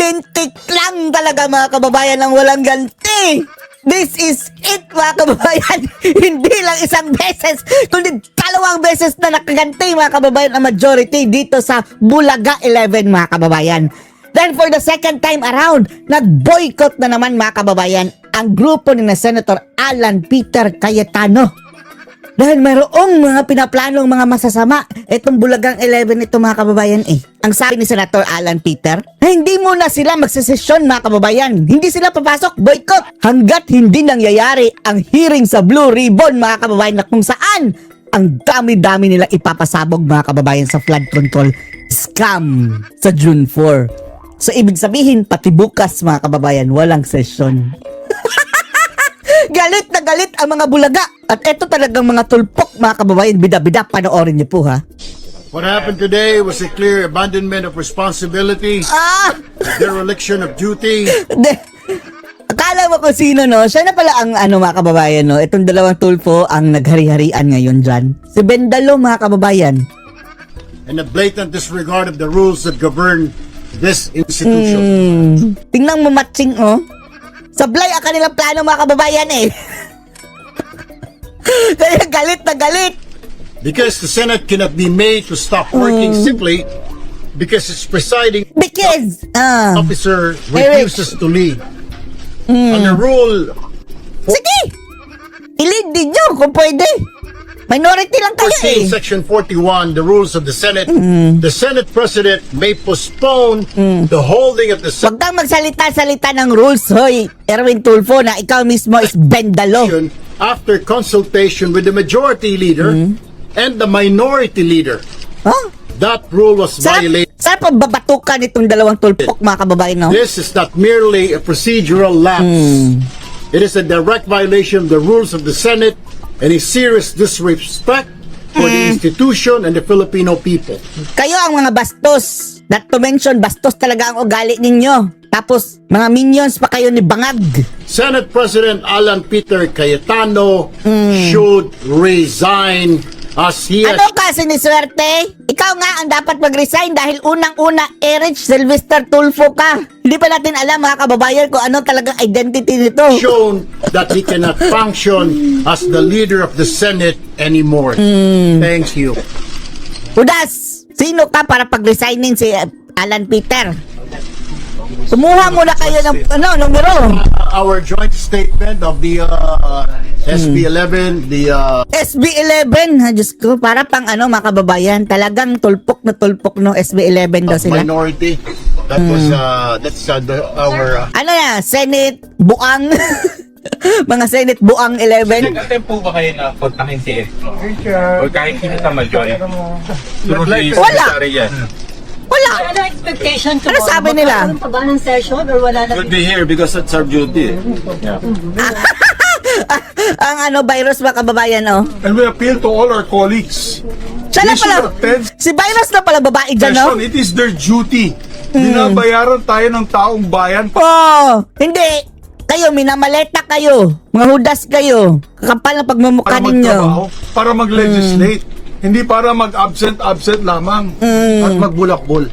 lintik lang talaga mga kababayan ang walang ganti. This is it mga kababayan. Hindi lang isang beses, kundi 2 beses na nakaganti mga kababayan ang majority dito sa Bulaga 11 mga kababayan. Then for the second time around, nag-boycott na naman mga kababayan ang grupo ni na Senator Alan Peter Cayetano. Dahil mayroong mga pinaplanong mga masasama itong Bulagang 11 ito mga kababayan eh. Ang sabi ni Senator Alan Peter, na hindi muna sila magsesesyon mga kababayan. Hindi sila papasok, boycott. Hanggat hindi nangyayari ang hearing sa Blue Ribbon mga kababayan na kung saan ang dami-dami nila ipapasabog mga kababayan sa flood control scam sa June 4. So ibig sabihin pati bukas mga kababayan walang session. Galit na galit ang mga Bulaga. At eto talagang mga tulpok mga kababayan. Bida-bida, panoorin niyo po ha. What happened today was a clear abandonment of responsibility, dereliction of duty. Akala mo kung sino no? Siya na pala ang ano mga kababayan no? Itong dalawang tulpo ang naghari-harian ngayon dyan. Si Bendalo mga kababayan. And a blatant disregard of the rules that govern this institution. Tingnan mo matching oh. Sablay ang kanilang plano mga kababayan eh. Kaya galit na galit. Because the Senate cannot be made to stop working simply because its presiding officer refuses to lead. Under rule Sige! I-lead din nyo kung pwede. Minority lang kayo eh. Section 41, the rules of the Senate, the Senate President may postpone the holding of the Huwag kang magsalita-salita ng rules, hoy. Erwin Tulfo na ikaw mismo is Bendalo. session after consultation with the majority leader and the minority leader. Huh? That rule was violated. Saan pa babatukan itong dalawang tulpok mga kababayan no? This is not merely a procedural lapse. It is a direct violation of the rules of the Senate and a serious disrespect for the institution and the Filipino people. Kayo ang mga bastos. Not to mention, bastos talaga ang ugali ninyo. Tapos, mga minions pa kayo ni Bangag. Senate President Alan Peter Cayetano should resign as he has... Ano kasi ni Swerte? Ikaw nga ang dapat mag-resign dahil unang-una, Erich Sylvester Tulfo ka. Hindi pa natin alam mga kababayan kung ano talagang identity nito. shown that he cannot function as the leader of the Senate anymore. Thank you. Udas, sino ka para pag-resignin si Alan Peter? Sumuha muna kayo ng numero. Our joint statement of the SB11, the SB11, ha, Diyos ko, para pang mga kababayan, talagang tulpok na tulpok no SB11 daw sila. minority. That was our Ano na, Senate Buang. Mga Senate Buang 11. Nag-attempt po ba kayo na kontakin si Ed? O kahit sino sa majority? Wala. Wala. Ano expectation ko? Ano sabi nila? Magkakaroon pa ba ng session or wala na? Should be here because that's our duty. Ang virus mga kababayan, oh. And we appeal to all our colleagues. Siya na They should pala. attend Si virus na pala babae dyan, no? session. It is their duty. Binabayaran tayo ng taong bayan. Oh, hindi. Kayo, minamaleta kayo. Mga hudas kayo. Kakapal na pagmumukha Para ninyo. magtrabaho, para mag-legislate. Hindi para mag-absent lamang at magbulakbol.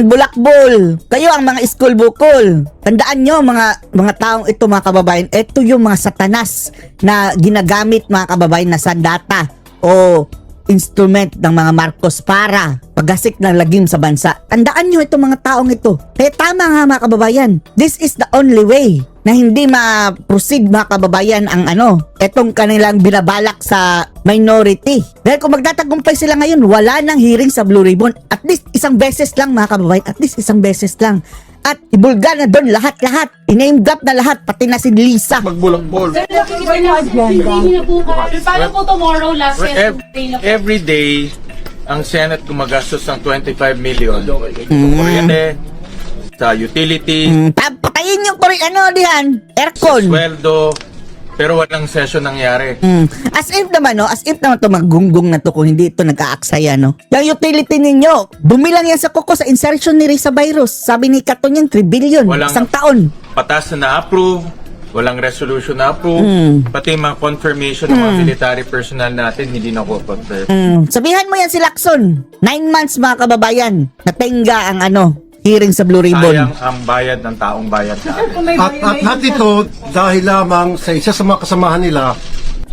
Bulakbol. Kayo ang mga school bukol. Tandaan nyo mga taong ito mga kababayan, ito yung mga satanas na ginagamit mga kababayan na sandata o instrument ng mga Marcos para paggasik ng lagim sa bansa. Tandaan nyo itong mga taong ito. Kaya tama nga mga kababayan. This is the only way na hindi ma-proceed mga kababayan ang etong kanilang binabalak sa minority. Dahil kung magtatagumpay sila ngayon, wala nang hearing sa Blue Ribbon. At least isang beses lang mga kababayan. At least isang beses lang. At ibulgar na doon lahat-lahat. I-name drop na lahat. Pati na si Lisa. Magbulakbol. Paano po tomorrow last Every day, ang Senate gumagastos ng 25 million. Kuryente, sa utility, Patayin yung aircon. sweldo, pero walang session nangyari. As if naman to maggunggong na to kung hindi ito nag-aaksaya, no? Yung utility ninyo, bumilang yan sa kuko sa insertion ni Risa Virus. Sabi ni Katon yan, 3 billion. Walang- Isang taon. Patas na na-approve, walang resolution na-approve, pati mga confirmation ng mga military personnel natin, hindi na-confirm. Sabihan mo yan si Lacson. 9 months mga kababayan. Natenga ang hearing sa Blue Ribbon. Sayang ang bayad ng taong bayad natin. Kung may At lahat ito dahil lamang sa isa sa mga kasamahan nila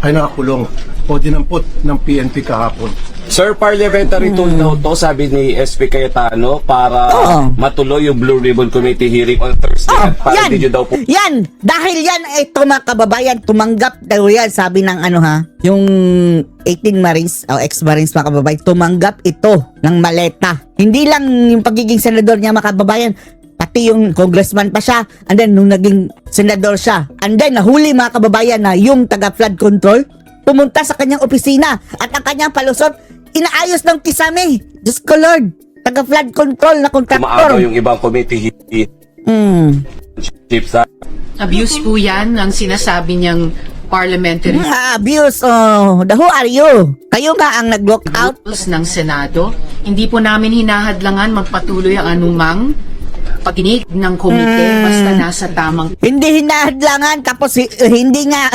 ay nakakulong o dinampot ng PNP kahapon. Sir, parliamentary tool na to, sabi ni SP Cayetano, para Oo. matuloy yung Blue Ribbon Committee hearing on Thursday. Oh, At para yan. hindi nyo daw po Yan. Dahil yan, ito mga kababayan, tumanggap daw yan, sabi ng yung 18 Marines, o ex-Marines mga kababayan, tumanggap ito ng maleta. Hindi lang yung pagiging senador niya mga kababayan, pati yung congressman pa siya, and then nung naging senador siya, and then nahuli mga kababayan na yung taga-flood control, pumunta sa kanyang opisina at ang kanyang palusot, inaayos ng kisame. Diyos ko Lord, taga-flood control na umaagaw kontraktor. yung ibang committee chiefs. Abuse po yan ang sinasabi niyang parliamentary Abuse, who are you? Kayo nga ang nag-walk out? rules ng Senado. Hindi po namin hinahadlangan magpatuloy ang anumang pagkinig ng komite basta nasa tamang Hindi hinahadlangan, tapos hindi nga,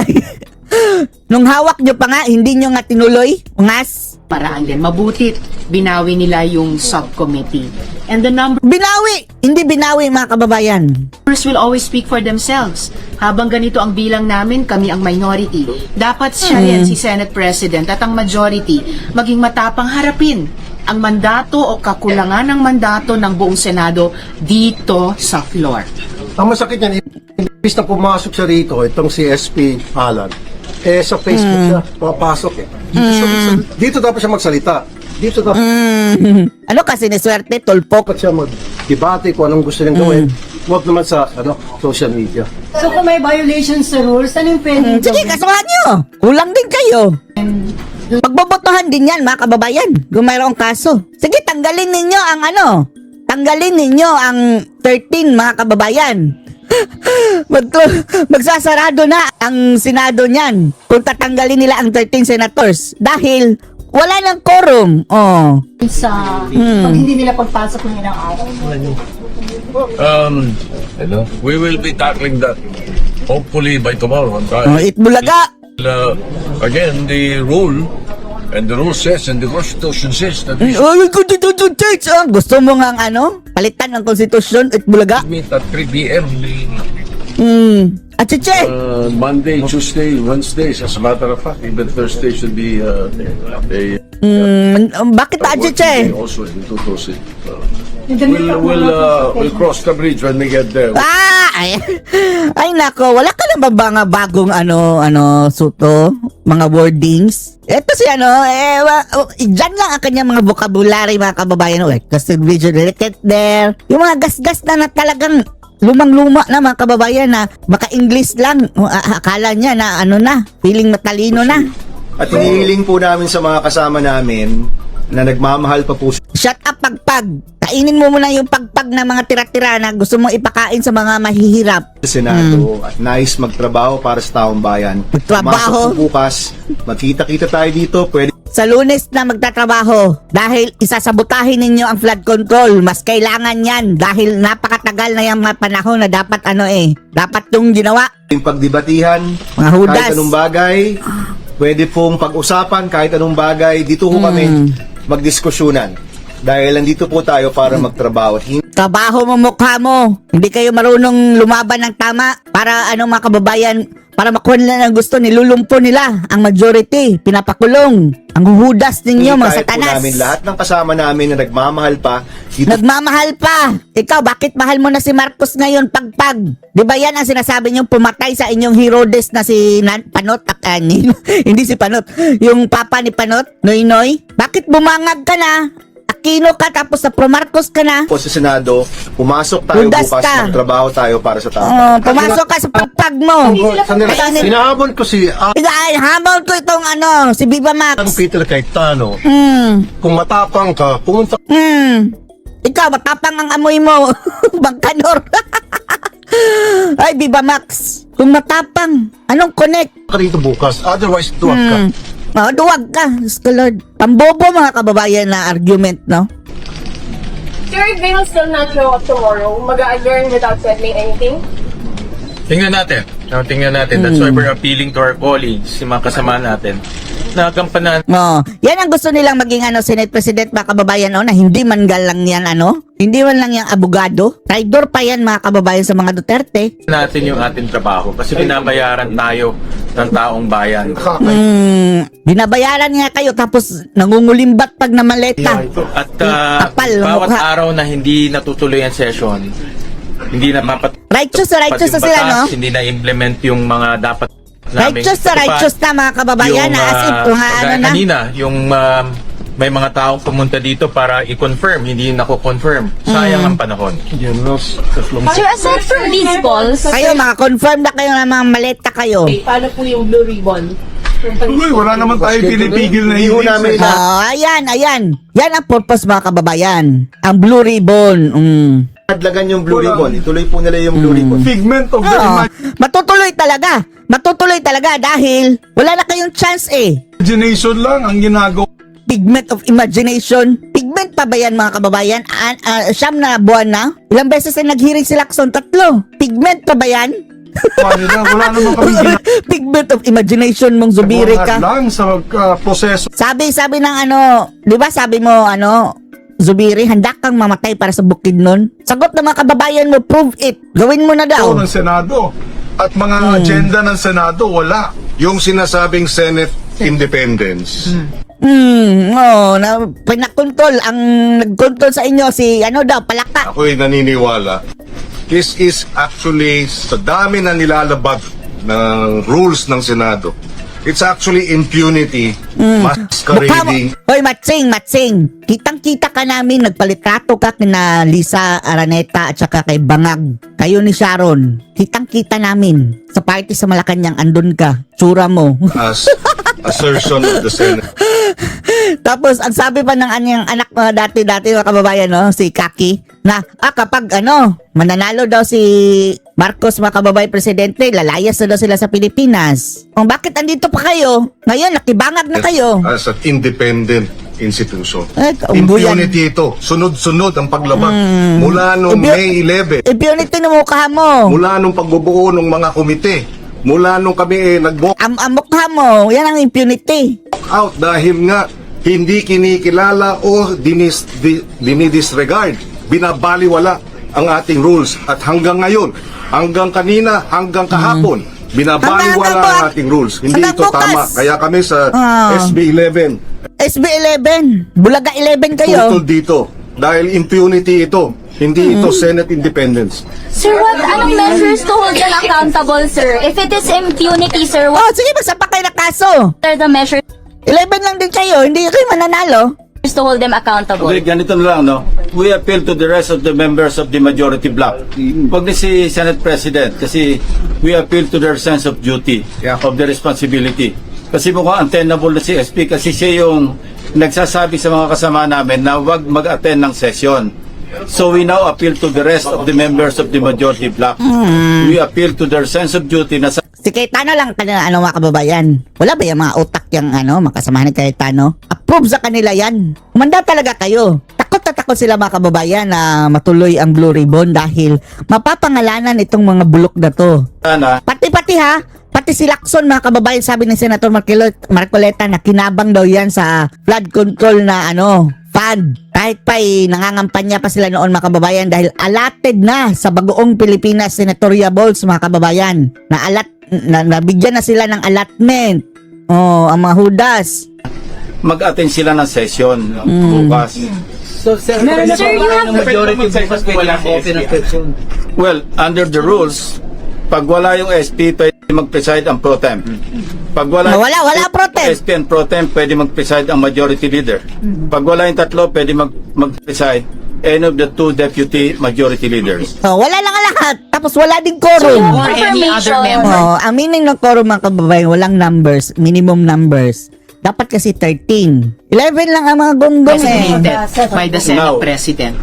nung hawak nyo pa nga, hindi nyo nga tinuloy, ungas. paraan din. Mabuti binawi nila yung subcommittee. And the Binawi! Hindi binawi mga kababayan. numbers will always speak for themselves. Habang ganito ang bilang namin, kami ang minority. Dapat siya yan, si Senate President, at ang majority, maging matapang harapin ang mandato o kakulangan ng mandato ng buong Senado dito sa floor. Ang masakit niyan, imbis na pumasok siya rito, itong si SP Alan, sa Facebook siya, papasok Dito dapat siya magsalita. Dito dapat Ano kasi ni swerte, tulpok. siya mag-debate kung anong gusto niyang gawin. Huwag naman sa social media. So kung may violations sa rules, ano yung pwedeng Sige, kasuhan nyo. Kulang din kayo. Pagbobotohan din yan, mga kababayan. Kung mayroong kaso. Sige, tanggalin ninyo ang Tanggalin ninyo ang 13, mga kababayan. Magsasarado na ang Senado niyan kung tatanggalin nila ang 13 senators. Dahil wala nang quorum. sa pag hindi nila pagpasok ng ilang araw? We will be tackling that hopefully by tomorrow. Itbulaga. Again, the rule and the rule says and the Constitution says that we should Gusto mo nga palitan ng konstitusyon, itbulaga. meet at 3 p.m. Achiche! Monday, Tuesday, Wednesdays. As a matter of fact, even Thursday should be a Bakit working Achiche? day also in Tutusin. We'll cross the bridge when we get there. Ay nako, wala ka na ba mga bagong suto, mga wordings? Ito si dyan lang ang kanyang mga vocabulary mga kababayan. Kasi vision related there. Yung mga gasgas na talagang lumang-luma na mga kababayan na baka English lang. Akala niya na feeling matalino na. At hinihiling po namin sa mga kasama namin na nagmamahal pa po Shut up pagpag. Kainin mo muna yung pagpag na mga tira-tira na gusto mong ipakain sa mga mahihirap. sa Senado at nais magtrabaho para sa taong bayan. Magtrabaho? Masok po bukas, magkita-kita tayo dito, pwede Sa Lunes na magtatrabaho dahil isasabotahin ninyo ang flood control. Mas kailangan yan dahil napakatagal na yung mga panahon na dapat dapat yung ginawa. yung pagdebatihan, Mga hudas. kahit anong bagay, pwede pong pag-usapan kahit anong bagay. Dito po kami magdiskusyonan. Dahil nandito po tayo para magtrabaho. Trabaho mo mukha mo. Hindi kayo marunong lumaban ng tama para mga kababayan, para makuha nila ng gusto, nilulumpo nila ang majority, pinapakulong. Ang huhudas ninyo mga Kahit po satanas. namin, lahat ng kasama namin na nagmamahal pa, dito Nagmamahal pa. Ikaw, bakit mahal mo na si Marcos ngayon pagpag? Di ba yan ang sinasabi niyong pumatay sa inyong Herodes na si Panot? Hindi si Panot. Yung papa ni Panot, Noynoy. Bakit bumangag ka na? Aquino ka tapos sa Pro-Marcos ka na? po sa Senado, pumasok tayo Hudas bukas, ka. magtrabaho tayo para sa tao. Pumasok ka sa pagpag mo. Sinahabol ko si Ay, habol ko itong si Viva Max. Peter Cayetano. Kung matapang ka, pumunta Ikaw, matapang ang amoy mo. Bangkanor. Ay, Viva Max. Kung matapang, anong connect? ka rito bukas. Otherwise, duwag ka. Duwag ka. Diyos ko, Lord. Pambobo mga kababayan na argument, no? Sir, if they will still not show up tomorrow, mag-a-adjourn without settling anything? Tingnan natin. That's why we're appealing to our colleagues, si mga kasama natin. nagampanan Yan ang gusto nilang maging Senate President, mga kababayan, na hindi man lang yan, hindi man lang yung abogado. Traidor pa yan, mga kababayan, sa mga Duterte. natin yung ating trabaho kasi binabayaran tayo ng taong bayan. Binabayaran nga kayo, tapos nangungulimbat pag namaleta. At Kapal, bawat mukha. araw na hindi natutuloy ang session, hindi na Righteous na righteous na sila, no? Hindi na implement yung mga dapat namin Righteous na, mga kababayan, na as if, kanina, yung may mga taong pumunta dito para i-confirm, hindi nako-confirm. Sayang ang panahon. Sir, aside from these calls, kayo, maka-confirm na kayo na mga maleta kayo. Paano po yung Blue Ribbon? Uy, wala naman tayo pinipigil na Hindi ho hearings namin Ayan. Yan ang purpose, mga kababayan. Ang Blue Ribbon. Madlagan yung Blue Ribbon. Ituloy po nila yung Blue Ribbon. Figment of the Matutuloy talaga dahil wala na kayong chance imagination lang ang ginagawa. Pigment of imagination. Pigment pa ba yan, mga kababayan? Siyam na buwan na? Ilang beses na nag-hearing si Lacson? 3. Pigment pa ba yan? Wala naman kami Pigment of imagination mong zubiri ka. lang sa proseso. Sabi ng di ba sabi mo, Zubiri, handa kang mamatay para sa bukid nun? Sagot ng mga kababayan mo, prove it. Gawin mo na daw. ng Senado. At mga agenda ng Senado, wala. Yung sinasabing Senate independence, Na pinakontrol, ang nagkontrol sa inyo si Palaka. ako'y naniniwala, this is actually sa dami na nilalabag ng rules ng Senado. It's actually impunity masquerading. Hoy, Matsing. Kitang-kita ka namin, nagpalitrato ka kina Lisa Araneta at saka kay Bangag. Kayo ni Sharon. Kitang-kita namin. Sa party sa Malacanang, andun ka. Tsura mo. As assertion of the Senate. Tapos, ang sabi pa ng anyang anak dati mga kababayan, si Kaki, na kapag mananalo daw si Marcos, mga kababayan presidente, lalayas na daw sila sa Pilipinas. Bakit andito pa kayo? Ngayon, nakibangag na kayo. As an independent institution. Kaumbuyan. Impunity ito. Sunod-sunod ang paglabag. Mula noong May 11. Impunity na mukha mo. Mula nung pagbubuo ng mga komite. Mula nung kami nag-walk Ang mukha mo, yan ang impunity. out dahil nga hindi kinikilala o dinidisregard, binabaliwala ang ating rules. At hanggang ngayon, hanggang kanina, hanggang kahapon, binabaliwala Hanggang ang ating rules. Hindi hanggang ito bukas. tama. Kaya kami sa SB 11, SB 11, Bulaga 11 kayo. tutol dito. Dahil impunity ito. Hindi ito Senate independence. sir, anong measures to hold them accountable, sir? If it is impunity, sir, what Sige, magsampa kayo na kaso. are the measures 11 lang din kayo, hindi kayo mananalo. to hold them accountable? Okay, ganito na lang, no? We appeal to the rest of the members of the majority bloc. Huwag ni si Senate President kasi we appeal to their sense of duty, of the responsibility. Kasi mukhang untenable na si SP kasi siya yung nagsasabi sa mga kasama namin na huwag mag-attend ng session. So we now appeal to the rest of the members of the majority bloc. We appeal to their sense of duty na Si Cayetano lang kanina, mga kababayan. Wala ba yung mga utak yung makasamahan ni Cayetano? Approve sa kanila yan. Umanda talaga kayo. Takot na takot sila, mga kababayan, na matuloy ang Blue Ribbon dahil mapapangalanan itong mga bulok na to. sana Pati si Lacson, mga kababayan, sabi ni Senator Marcoleta na kinabang daw yan sa flood control na fund. Kahit pa'y nangangampanya pa sila noon, mga kababayan, dahil allotted na sa bagoong Pilipinas senatorial balls, mga kababayan. Nabigyan na sila ng allotment. Ang mga hudas. mag-attend sila ng session bukas. Sir, you have Well, under the rules, pag wala yung SP, pwede mag-preside ang pro temp. Pag wala pro temp. SP and pro temp, pwede mag-preside ang majority leader. Pag wala yung tatlo, pwede mag-preside any of the two deputy majority leaders. Wala lang ang lahat. Tapos wala din quorum. Or any other member. Ang meaning ng quorum, mga kababayan, walang numbers, minimum numbers. Dapat kasi 13. 11 lang ang mga gonggong Designated by the Senate Now, President.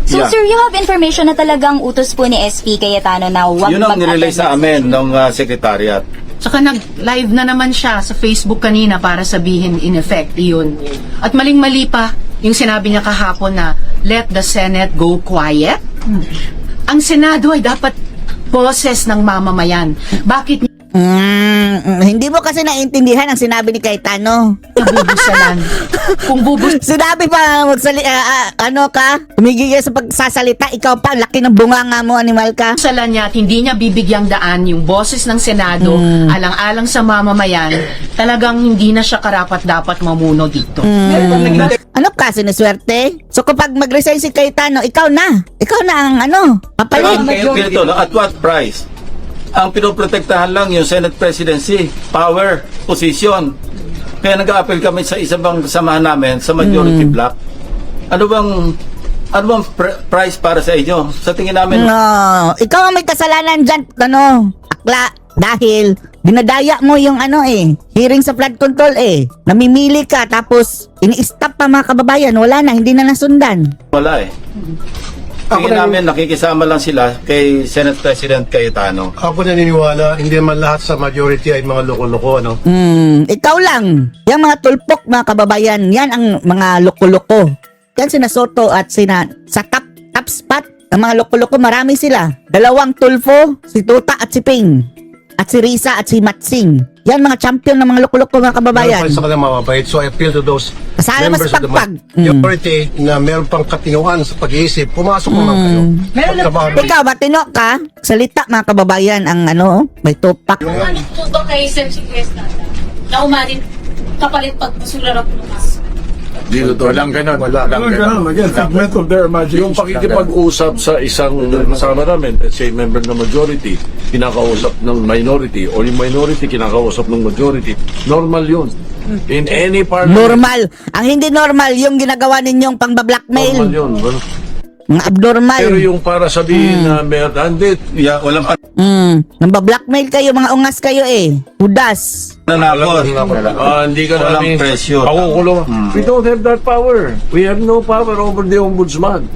So, sir, you have information na talagang utos po ni SP Cayetano na huwag Yun ang nirelay mag-attend sa ng amin ng secretariat. Tsaka nag-live na naman siya sa Facebook kanina para sabihin in effect yun. At maling-mali pa yung sinabi niya kahapon na let the Senate go quiet. Ang Senado ay dapat boses ng mamamayan. Bakit Hindi mo kasi naintindihan ang sinabi ni Cayetano. Nabubusalan. Kung Sinabi pa tumigil ka sa pagsasalita, ikaw pa, ang laki ng bunganga mo, animal ka. bubusalan niya at hindi niya bibigyang daan yung boses ng Senado, alang-alang sa mamamayan, talagang hindi na siya karapat-dapat mamuno dito. Ano ka, siniswerte? So kapag mag-resign si Cayetano, ikaw na ang papalit. Ganito, no? At what price? Ang pinoprotektahan lang yung Senate presidency, power, position. Kaya nag-a-appeal kami sa isang bang samahan namin sa majority block. Ano bang price para sa inyo? Sa tingin namin, No, ikaw ang may kasalanan dyan, akla, dahil dinadaya mo yung hearing sa flood control namimili ka, tapos ini-stop pa mga kababayan, wala na, hindi na nasundan. wala eh. Tingin namin nakikisama lang sila kay Senate President Cayetano. Ako naniniwala, hindi man lahat sa majority ay mga loko-loko, ano? Ikaw lang, yung mga tulpok mga kababayan, yan ang mga loko-loko. Yan sina Soto at sa top spot, ang mga loko-loko, marami sila. 2 tulfo, si Tuta at si Ping. At si Risa at si Matsing. Yan mga champion ng mga loko-loko mga kababayan. Meron pa sa kanila mababait. So I appeal to those Kasama members sa of the pagpag. majority na meron pang katinuan sa pag-iisip. Pumasok naman kayo. Pagtrabaho. Ikaw, matino ka? Salita mga kababayan ang may tupak. Ano po ba kay Sir Chikres na umanin kapalit pagpasularap ng mas? Dito to. Walang ganun. Walang ganun. Again, figment of their imagination. Yung pakikipag-usap sa isang kasama namin, let's say member ng majority, kinakausap ng minority, or yung minority kinakausap ng majority, normal yun. In any part. Normal. Ang hindi normal, yung ginagawa ninyong Normal pang-blackmail. yun. Mga abnormal. Pero yung para sabihin na may attended, Walang Nambablackmail kayo, mga ungas kayo Hudas. pananakot. hindi ka Walang namin pressure. pakukulong. We don't have that power. We have no power over the ombudsman.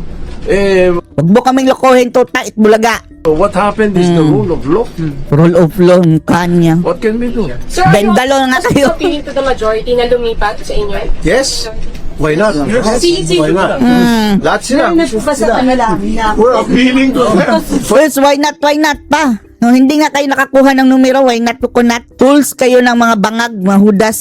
Huwag mo kaming lokohin, Tuta, itbulaga. What happened is the rule of law. Rule of law, ang kanya. What can we do? Sir, are you Bendalo na nga kayo. appealing to the majority na lumipat sa inyo? Yes. Why not? Why not? Lahat sila. We're appealing to them. First, why not pa? No, hindi nga kayo nakakuha ng numero, why not to kunat? Tools kayo ng mga bangag, mga hudas.